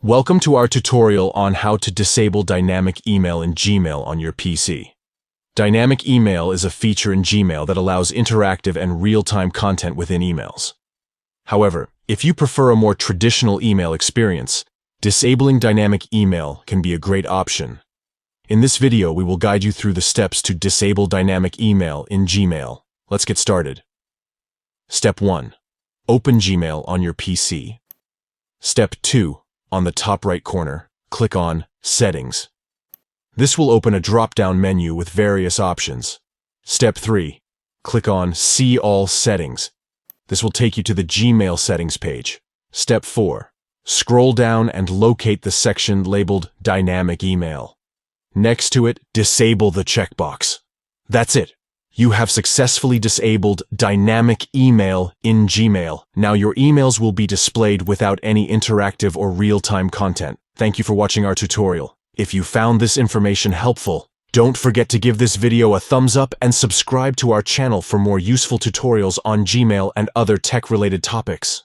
Welcome to our tutorial on how to disable dynamic email in Gmail on your PC. Dynamic email is a feature in Gmail that allows interactive and real-time content within emails. However, if you prefer a more traditional email experience, disabling dynamic email can be a great option. In this video, we will guide you through the steps to disable dynamic email in Gmail. Let's get started. Step 1. Open Gmail on your PC. Step 2. On the top right corner, click on Settings. This will open a drop-down menu with various options. Step 3. Click on See All Settings. This will take you to the Gmail settings page. Step 4. Scroll down and locate the section labeled Dynamic Email. Next to it, disable the checkbox. That's it. You have successfully disabled dynamic email in Gmail. Now your emails will be displayed without any interactive or real-time content. Thank you for watching our tutorial. If you found this information helpful, don't forget to give this video a thumbs up and subscribe to our channel for more useful tutorials on Gmail and other tech-related topics.